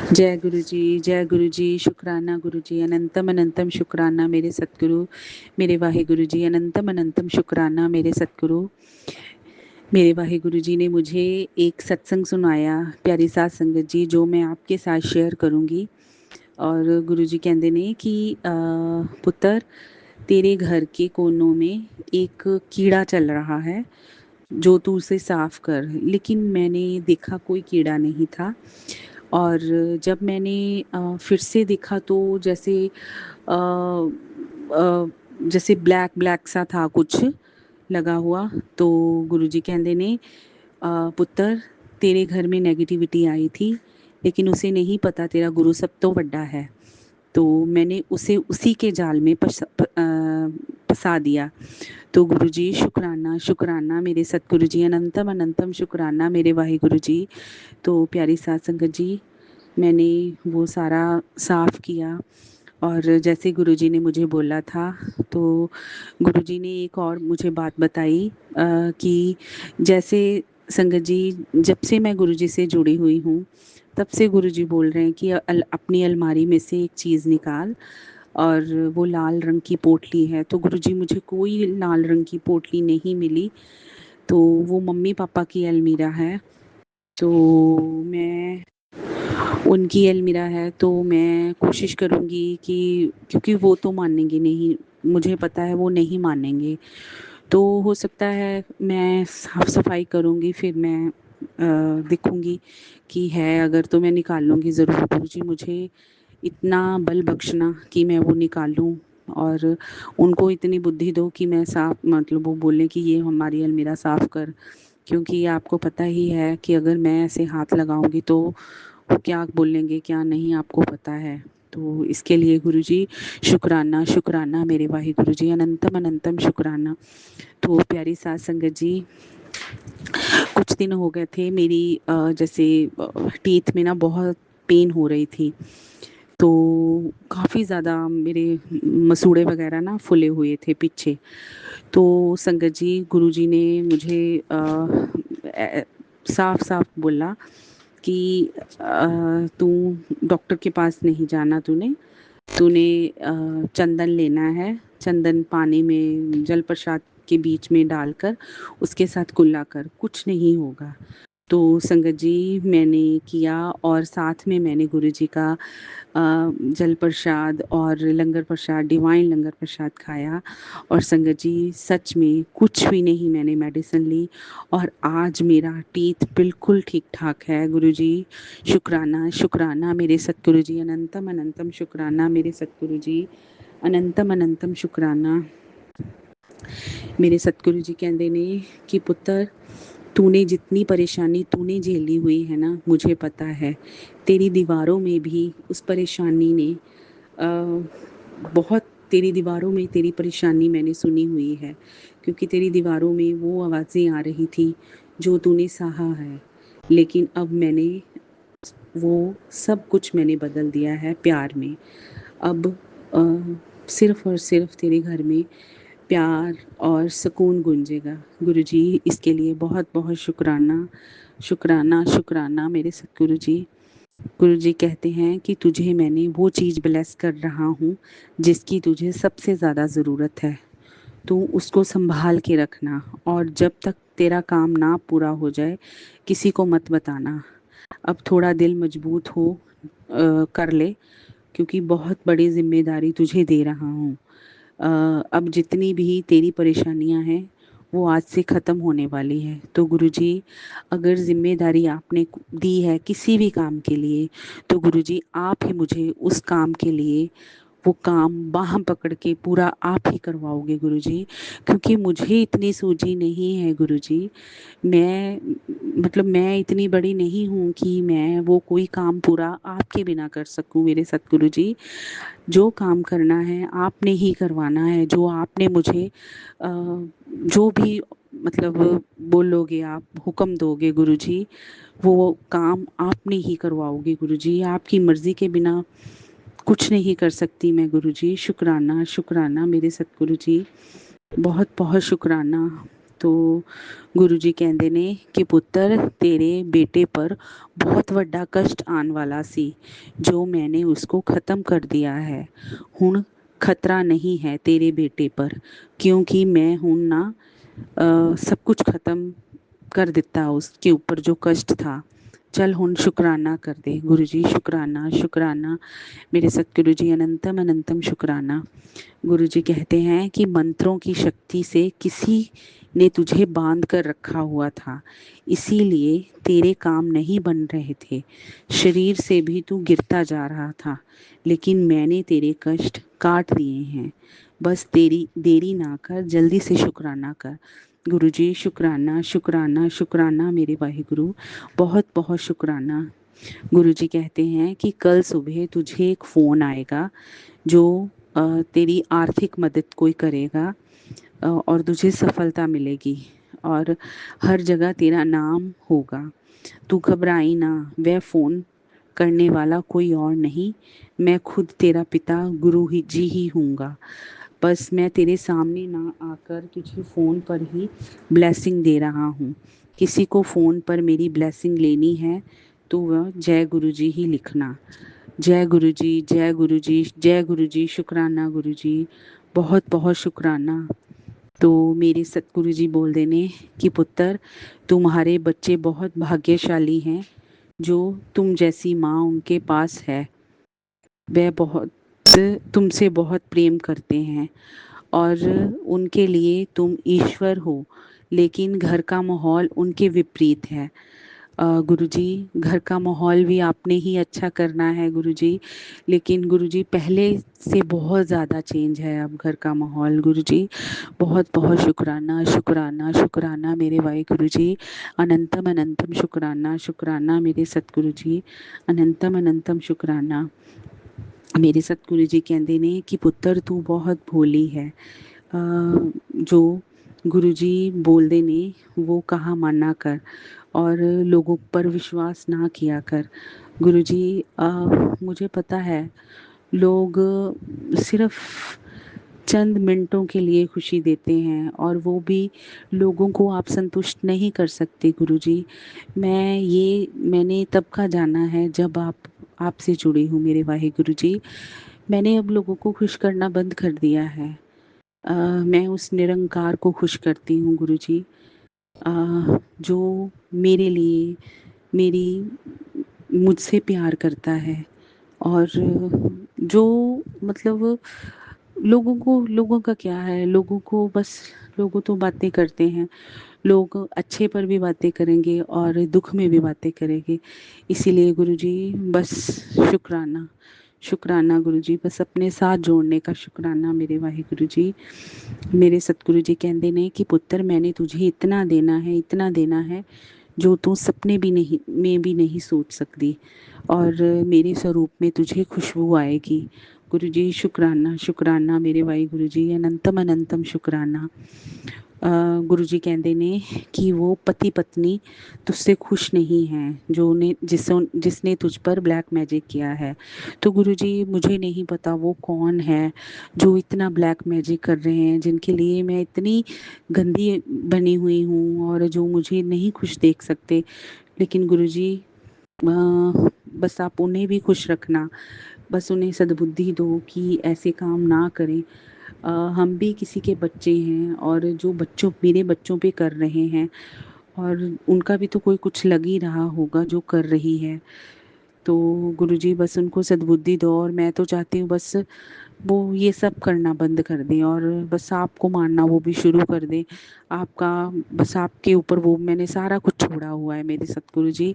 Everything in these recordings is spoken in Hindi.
जय गुरु जी, शुकराना गुरु जी, अनंतम अनंतम शुकराना मेरे सतगुरु, मेरे वाहिगुरु जी, अनंतम अनंतम शुकराना मेरे सतगुरु। मेरे वाहिगुरु जी ने मुझे एक सत्संग सुनाया, प्यारी साध संगत जी, जो मैं आपके साथ शेयर करूँगी। और गुरु जी कहते ने कि पुत्र, तेरे घर के कोनों में एक कीड़ा चल रहा है, जो तू उसे साफ कर। लेकिन मैंने देखा कोई कीड़ा नहीं था। और जब मैंने फिर से देखा तो जैसे ब्लैक ब्लैक सा था कुछ लगा हुआ। तो गुरुजी कहते ने पुत्र, तेरे घर में नेगेटिविटी आई थी, लेकिन उसे नहीं पता तेरा गुरु सब तो बड़ा है। तो मैंने उसे उसी के जाल में फंसा दिया। तो गुरुजी शुकराना शुकराना मेरे सतगुरु जी, अनंतम अनंतम शुकराना मेरे वाहिगुरु जी। तो प्यारी साध संगत जी, मैंने वो सारा साफ़ किया और जैसे गुरुजी ने मुझे बोला था, तो गुरुजी ने एक और मुझे बात बताई कि जैसे संगत जी, जब से मैं गुरुजी से जुड़ी हुई हूँ, तब से गुरुजी बोल रहे हैं कि अपनी अलमारी में से एक चीज़ निकाल, और वो लाल रंग की पोटली है। तो गुरुजी, मुझे कोई लाल रंग की पोटली नहीं मिली। तो वो मम्मी पापा की अलमीरा है। तो मैं उनकी अलमीरा है, तो मैं कोशिश करूँगी कि, क्योंकि वो तो मानेंगे नहीं, मुझे पता है वो नहीं मानेंगे। तो हो सकता है मैं साफ़ सफाई करूँगी, फिर मैं देखूँगी कि है अगर, तो मैं निकाल लूँगी ज़रूर। गुरुजी, मुझे इतना बल बख्शना कि मैं वो निकालूँ, और उनको इतनी बुद्धि दो कि मैं साफ़, मतलब वो बोलें कि ये हमारी अलमीरा साफ़ कर। क्योंकि आपको पता ही है कि अगर मैं ऐसे हाथ लगाऊँगी तो वो क्या बोलेंगे, क्या नहीं, आपको पता है। तो इसके लिए गुरुजी शुकराना शुकराना मेरे वाहिगुरु जी, अनंतम अनंतम शुकराना। तो प्यारी साध संगत जी, कुछ दिन हो गए थे मेरी जैसे टीथ में ना बहुत पेन हो रही थी। तो काफ़ी ज़्यादा मेरे मसूड़े वगैरह ना फूले हुए थे पीछे। तो संगत जी, गुरुजी ने मुझे साफ साफ बोला कि तू डॉक्टर के पास नहीं जाना, तूने तूने चंदन लेना है। चंदन पानी में जल प्रसाद के बीच में डालकर उसके साथ कुल्ला कर, कुछ नहीं होगा। तो संगत जी, मैंने किया और साथ में मैंने गुरुजी का जल प्रसाद और लंगर प्रसाद, डिवाइन लंगर प्रसाद खाया। और संगत जी, सच में कुछ भी नहीं मैंने मेडिसिन ली, और आज मेरा टीथ बिल्कुल ठीक ठाक है। गुरुजी शुकराना शुकराना मेरे सतगुरु जी, अनंतम अनंतम शुकराना मेरे सतगुरु जी, अनंतम अनंतम शुकराना मेरे सतगुरु जी। कहते ने कि पुत्र, तूने जितनी परेशानी तूने झेली हुई है ना, मुझे पता है। तेरी दीवारों में भी उस परेशानी ने बहुत, तेरी दीवारों में तेरी परेशानी मैंने सुनी हुई है, क्योंकि तेरी दीवारों में वो आवाज़ें आ रही थी जो तूने सहा है। लेकिन अब मैंने वो सब कुछ मैंने बदल दिया है प्यार में। अब सिर्फ़ और सिर्फ़ तेरे घर में प्यार और सुकून गूंजेगा। गुरुजी, इसके लिए बहुत बहुत शुक्राना शुक्राना शुक्राना मेरे सतगुरु जी। गुरुजी कहते हैं कि तुझे मैंने वो चीज़ ब्लेस कर रहा हूँ जिसकी तुझे सबसे ज़्यादा ज़रूरत है। तू उसको संभाल के रखना, और जब तक तेरा काम ना पूरा हो जाए किसी को मत बताना। अब थोड़ा दिल मजबूत हो, कर ले, क्योंकि बहुत बड़ी ज़िम्मेदारी तुझे दे रहा हूँ। अब जितनी भी तेरी परेशानियाँ हैं वो आज से ख़त्म होने वाली है। तो गुरुजी, अगर ज़िम्मेदारी आपने दी है किसी भी काम के लिए, तो गुरुजी आप ही मुझे उस काम के लिए वो काम बाह पकड़ के पूरा आप ही करवाओगे गुरुजी, क्योंकि मुझे इतनी सूझी नहीं है गुरुजी। मैं, मतलब मैं इतनी बड़ी नहीं हूँ कि मैं वो कोई काम पूरा आपके बिना कर सकूँ मेरे सतगुरु जी। जो काम करना है आपने ही करवाना है, जो आपने मुझे जो भी, मतलब बोलोगे आप, हुक्म दोगे गुरुजी, वो काम आपने ही करवाओगे गुरुजी। आपकी मर्ज़ी के बिना कुछ नहीं कर सकती मैं गुरुजी। शुक्राना शुक्राना मेरे सतगुरु जी, बहुत बहुत शुक्राना। तो गुरुजी ਕਹਿੰਦੇ ਨੇ ਕਿ ਪੁੱਤਰ तेरे बेटे पर बहुत ਵੱਡਾ कष्ट आने वाला सी जो मैंने उसको ख़त्म कर दिया है। ਹੁਣ खतरा नहीं है तेरे बेटे पर क्योंकि मैं हूँ ना सब कुछ ख़त्म कर दिता उसके ऊपर जो कष्ट था। चल हुन शुक्राना कर दे। गुरु जी शुक्राना शुक्राना मेरे सतगुरु जी अनंतम अनंतम शुक्राना। गुरु जी कहते हैं कि मंत्रों की शक्ति से किसी ने तुझे बांध कर रखा हुआ था, इसीलिए तेरे काम नहीं बन रहे थे। शरीर से भी तू गिरता जा रहा था, लेकिन मैंने तेरे कष्ट काट दिए हैं। बस तेरी देरी ना कर, जल्दी से शुक्राना कर। गुरु जी शुक्राना शुक्राना शुक्राना मेरे वाहिगुरु, बहुत बहुत शुक्राना। गुरु जी कहते हैं कि कल सुबह तुझे एक फ़ोन आएगा जो तेरी आर्थिक मदद कोई करेगा और तुझे सफलता मिलेगी और हर जगह तेरा नाम होगा। तू घबराई ना, वह फ़ोन करने वाला कोई और नहीं, मैं खुद तेरा पिता गुरु ही जी ही हूँगा। बस मैं तेरे सामने ना आकर तुझे फ़ोन पर ही ब्लेसिंग दे रहा हूँ। किसी को फ़ोन पर मेरी ब्लेसिंग लेनी है तो वह जय गुरु जी ही लिखना। जय गुरु जी, जय गुरु जी, जय गुरु जी, शुक्राना गुरु जी, बहुत बहुत शुक्राना। तो मेरे सतगुरु जी बोलते ने कि पुत्र तुम्हारे बच्चे बहुत भाग्यशाली हैं जो तुम जैसी माँ उनके पास है। वह बहुत तुमसे बहुत प्रेम करते हैं और उनके लिए तुम ईश्वर हो, लेकिन घर का माहौल उनके विपरीत है। गुरुजी घर का माहौल भी आपने ही अच्छा करना है गुरुजी, लेकिन गुरुजी पहले से बहुत ज़्यादा चेंज है अब घर का माहौल। गुरुजी बहुत बहुत शुक्राना शुक्राना शुक्राना मेरे वाहिगुरु जी, अनंतम अनंतम शुक्राना शुक्राना मेरे सतगुरु जी, अनंतम अनंतम शुक्राना। मेरे सतगुरु जी कहते ने कि पुत्र तू बहुत भोली है। जो गुरु जी बोलते ने वो कहा माना कर और लोगों पर विश्वास ना किया कर। गुरु जी मुझे पता है लोग सिर्फ चंद मिनटों के लिए खुशी देते हैं और वो भी लोगों को आप संतुष्ट नहीं कर सकते गुरु जी। मैंने तब का जाना है जब आपसे जुड़ी हूँ मेरे वाहिगुरु जी। मैंने अब लोगों को खुश करना बंद कर दिया है। मैं उस निरंकार को खुश करती हूँ गुरु जी, जो मेरे लिए मेरी मुझसे प्यार करता है और जो मतलब लोगों का क्या है, लोगों को बस लोग तो बातें करते हैं। लोग अच्छे पर भी बातें करेंगे और दुख में भी बातें करेंगे। इसीलिए गुरुजी बस शुक्राना शुक्राना गुरुजी, बस अपने साथ जोड़ने का शुक्राना मेरे वाहिगुरु जी। मेरे सतगुरु जी कहते ने कि पुत्र मैंने तुझे इतना देना है जो तू सपने भी नहीं में भी नहीं सोच सकती और मेरे स्वरूप में तुझे खुशबू आएगी। गुरु जी शुक्राना शुक्राना मेरे वाहिगुरु जी, अनंतम अनंतम शुक्राना। गुरु जी कहते ने कि वो पति पत्नी तुझसे खुश नहीं हैं जिसने तुझ पर ब्लैक मैजिक किया है। तो गुरु जी मुझे नहीं पता वो कौन है जो इतना ब्लैक मैजिक कर रहे हैं, जिनके लिए मैं इतनी गंदी बनी हुई हूँ और जो मुझे नहीं खुश देख सकते। लेकिन गुरु जी बस आप उन्हें भी खुश रखना, बस उन्हें सद्बुद्धि दो कि ऐसे काम ना करें। हम भी किसी के बच्चे हैं और जो बच्चों मेरे बच्चों पे कर रहे हैं और उनका भी तो कोई कुछ लग ही रहा होगा जो कर रही है। तो गुरुजी बस उनको सद्बुद्धि दो और मैं तो चाहती हूँ बस वो ये सब करना बंद कर दें और बस आपको मानना वो भी शुरू कर दें। आपका बस आपके ऊपर वो मैंने सारा कुछ छोड़ा हुआ है मेरे सतगुरु जी।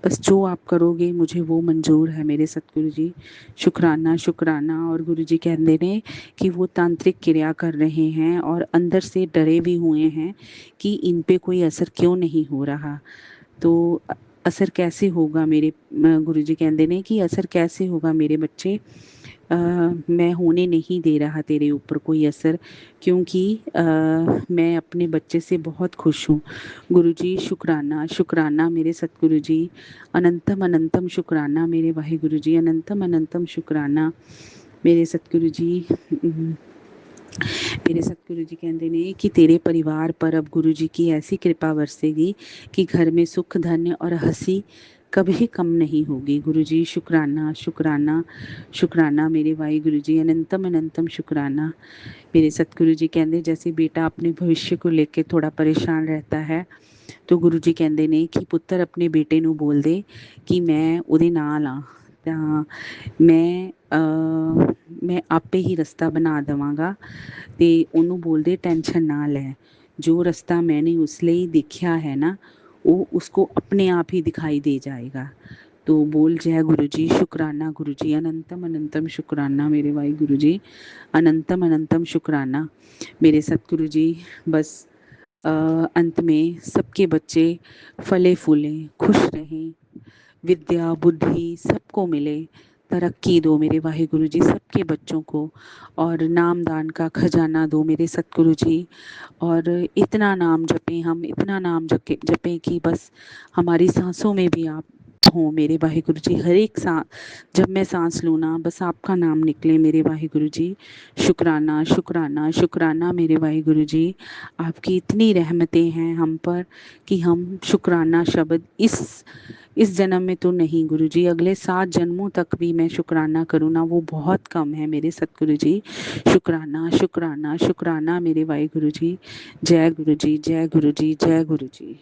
बस जो आप करोगे मुझे वो मंजूर है मेरे सतगुरु जी। शुक्राना शुक्राना। और गुरु जी कहते ने कि वो तांत्रिक क्रिया कर रहे हैं और अंदर से डरे भी हुए हैं कि इन पे कोई असर क्यों नहीं हो रहा। तो असर कैसे होगा मेरे गुरु जी कहते ने कि असर कैसे होगा मेरे बच्चे, मैं होने नहीं दे रहा तेरे ऊपर कोई असर, क्योंकि मैं अपने बच्चे से बहुत खुश हूँ। गुरु जी शुक्राना शुक्राना मेरे सतगुरु जी, अनंतम अनंतम शुक्राना मेरे वाहिगुरु जी, अनंतम अनंतम शुक्राना मेरे सतगुरु जी। मेरे सतगुरु जी कहते ने कि तेरे परिवार पर अब गुरु जी की ऐसी कृपा बरसेगी कि घर में सुख धन्य और हंसी कभी कम नहीं होगी। गुरु जी शुक्राना शुक्राना शुक्राना मेरे वाहे गुरु जी, अनंतम अनंतम शुक्राना। मेरे सतगुरु जी कहते जैसे बेटा अपने भविष्य को लेके थोड़ा परेशान रहता है तो गुरु जी ਕਹਿੰਦੇ ਨੇ कि पुत्र अपने बेटे ਨੂੰ बोल दे कि मैं ਉਹਦੇ ਨਾਲ ਆ ਤਾਂ मैं आपे ही रस्ता बना देवांगा ਤੇ ਉਹਨੂੰ ਬੋਲਦੇ ਟੈਨਸ਼ਨ ਨਾ ਲੈ, जो रास्ता मैंने उस लिए देखा है ना वो उसको अपने आप ही दिखाई दे जाएगा। तो बोल जय गुरु जी शुक्राना गुरु जी, अनंतम अनंतम शुक्राना मेरे भाई गुरु जी, अनंतम अनंतम शुक्राना मेरे सतगुरु जी। बस अंत में सबके बच्चे फले फूलें खुश रहें, विद्या बुद्धि सबको मिले, तरक्की दो मेरे वाहिगुरु जी सबके बच्चों को, और नाम दान का खजाना दो मेरे सतगुरु जी। और इतना नाम जपें हम, इतना नाम जपें कि बस हमारी सांसों में भी आप हो मेरे वाहिगुरु जी। हर एक सांस जब मैं सांस लूँ ना बस आपका नाम निकले मेरे वाहिगुरु जी। शुक्राना शुक्राना शुक्राना मेरे वाहिगुरु जी। आपकी इतनी रहमतें हैं हम पर कि हम शुक्राना शब्द इस जन्म में तो नहीं गुरु जी, अगले 7 जन्मों तक भी मैं शुक्राना करूँ ना वो बहुत कम है मेरे सतगुरु जी। शुक्राना शुक्राना शुक्राना मेरे वाहिगुरु जी। जय गुरु जी जय गुरु जी जय गुरु जी।